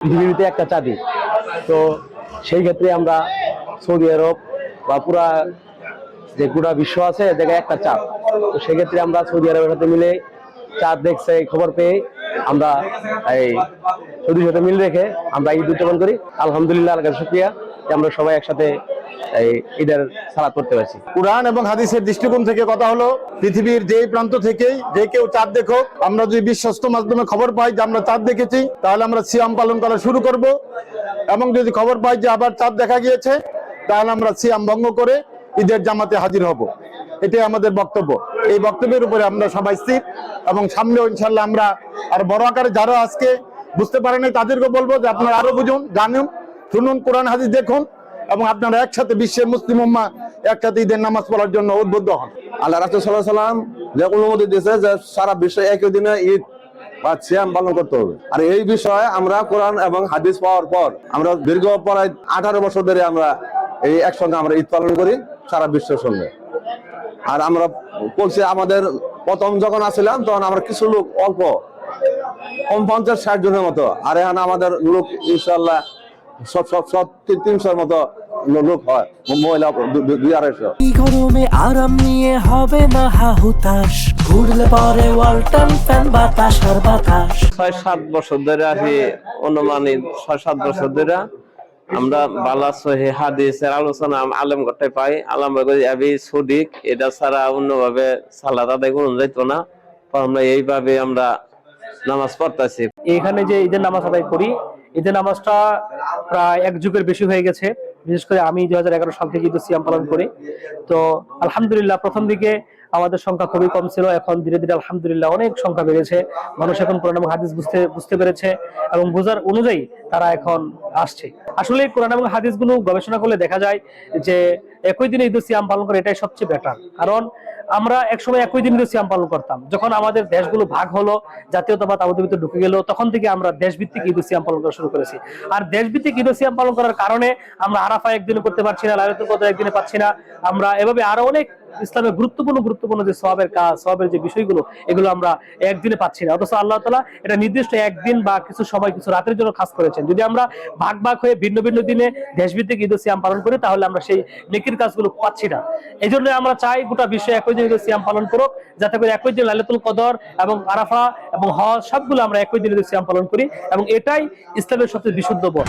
পৃথিবীতে একটা চাঁদি। তো সেই ক্ষেত্রে আমরা সৌদি আরব বা পুরা যে গোটা বিশ্ব আছে এ জায়গায় একটা চাঁদ। তো সেক্ষেত্রে আমরা সৌদি আরবের সাথে মিলে চাঁদ দেখছে খবর পেয়ে আমরা এই সৌদির সাথে মিল রেখে আমরা ঈদ উদযাপন করি। আলহামদুলিল্লাহ, আল্লাহর কাছে শুকরিয়া যে আমরা সবাই একসাথে এই ঈদের সালাত করতে পারছি। কুরআন এবং হাদিসের দৃষ্টিকোণ থেকে কথা হলো, পৃথিবীর যেই প্রান্ত থেকেই যে কেউ চাঁদ দেখো, আমরা যদি বিশ্বস্ত মাধ্যমে খবর পাই যে আমরা চাঁদ দেখেছি, তাহলে আমরা সিয়াম পালন করা শুরু করব। এবং যদি খবর পাই যে আবার চাঁদ দেখা গিয়েছে, তাহলে আমরা সিয়াম ভঙ্গ করে ঈদের জামাতে হাজির হব। এটাই আমাদের বক্তব্য। এই বক্তব্যের উপরে আমরা সবাই স্থির এবং সামনেও ইনশাল্লাহ আমরা আর বড় আকারে যারা আজকে বুঝতে পারেন তাদেরকে বলবো যে আপনারা আরো বুঝুন, জানুন, শুনুন, কোরআন হাদিস দেখুন এবং আপনারা একসাথে বিশ্বের মুসলিম উম্মাহ একসাথে ঈদের নামাজ পড়ার জন্য উদ্বুদ্ধ হন। আল্লাহ রাসূল সাল্লাল্লাহু আলাইহি ওয়াসাল্লাম যে অনুমতি দিয়েছে যে সারা বিশ্বে একই দিনে ঈদ বা সিয়াম পালন করতে হবে। আর এই বিষয়ে আমরা কোরআন এবং হাদিস পাওয়ার পর আমরা দীর্ঘ প্রায় 18 বছর ধরে আমরা এই একসঙ্গে আমরা ঈদ পালন করি সারা বিশ্বের সঙ্গে। আর আমরা বলছি আমাদের প্রথম যখন আসছিলাম তখন আমরা কিছু লোক অল্প কম 50-60 জনের মতো, আর এখন আমাদের লোক ইনশাআল্লাহ 300-র মতো লোক হয়, মহিলা 200-250। গরমে আরাম নিয়ে হবে না হাহুতাশ, ঘুরলে পরে ওয়ালটন ফ্যান বাতাস আর বাতাস। 6-7 বছর ধরে আছি, অনুমানিক 6-7 বছর ধরে আমরা বালা সহি হাদিসের আলোচনা আলেম ঘটায় পাই। আলেম এবি সদিক এটা ছাড়া অন্যভাবে সালাত আদায় করুন যাইত না। আমরা এইভাবে আমরা নামাজ পড়তেছি। এখানে যে ঈদের নামাজ আদায় করি, ঈদের নামাজটা প্রায় 1 যুগের বেশি হয়ে গেছে। বিশেষ করে আমি 2011 সাল থেকে ঈদ সিয়াম পালন করি। তো আলহামদুলিল্লাহ প্রথম দিকে আমাদের সংখ্যা খুবই কম ছিল, এখন ধীরে ধীরে আলহামদুলিল্লাহ অনেক সংখ্যা বেড়েছে। মানুষ এখন কোরআন এবং হাদিস বুঝতে পেরেছে এবং বোঝার অনুযায়ী তারা এখন আসছে। আসলে কোরআন এবং হাদিসগুলো গবেষণা করলে দেখা যায় যে একই দিনে ঈদ সিয়াম পালন করে এটাই সবচেয়ে বেটার। কারণ আমরা একসময় একই দিন সিয়াম পালন করতাম, যখন আমাদের দেশগুলো ভাগ হলো, জাতীয়তাবাদ আমাদের ভিতরে ঢুকে গেল, তখন থেকে আমরা দেশভিত্তিক ঈদ সিয়াম পালন করা শুরু করেছি। আর দেশভিত্তিক ঈদ সিয়াম পালন করার কারণে আমরা আরাফা একদিনে করতে পারছি না, লাইলাতুল কদর একদিনে পাচ্ছি না। আমরা এভাবে আরো অনেক ইসলামের গুরুত্বপূর্ণ যে সওয়াবের কাজ, সওয়াবের যে বিষয়গুলো, এগুলো আমরা একদিনে পাচ্ছি না। অথচ আল্লাহ তাআলা এটা নির্দিষ্ট একদিন বা কিছু সময়, কিছু রাতের জন্য খাস করেছেন। যদি আমরা ভাগ ভাগ হয়ে ভিন্ন ভিন্ন দিনে দেশভিত্তিক ঈদ সিয়াম পালন করি, তাহলে আমরা সেই নেকির কাজগুলো পাচ্ছি না। এই জন্য আমরা চাই গোটা বিশ্বে একই দিন ঈদ সিয়াম পালন করুক, যাতে করে একই দিন লাইলাতুল কদর এবং আরাফা এবং হজ সবগুলো আমরা একই দিন ঈদ সিয়াম পালন করি, এবং এটাই ইসলামের সবচেয়ে বিশুদ্ধ পথ।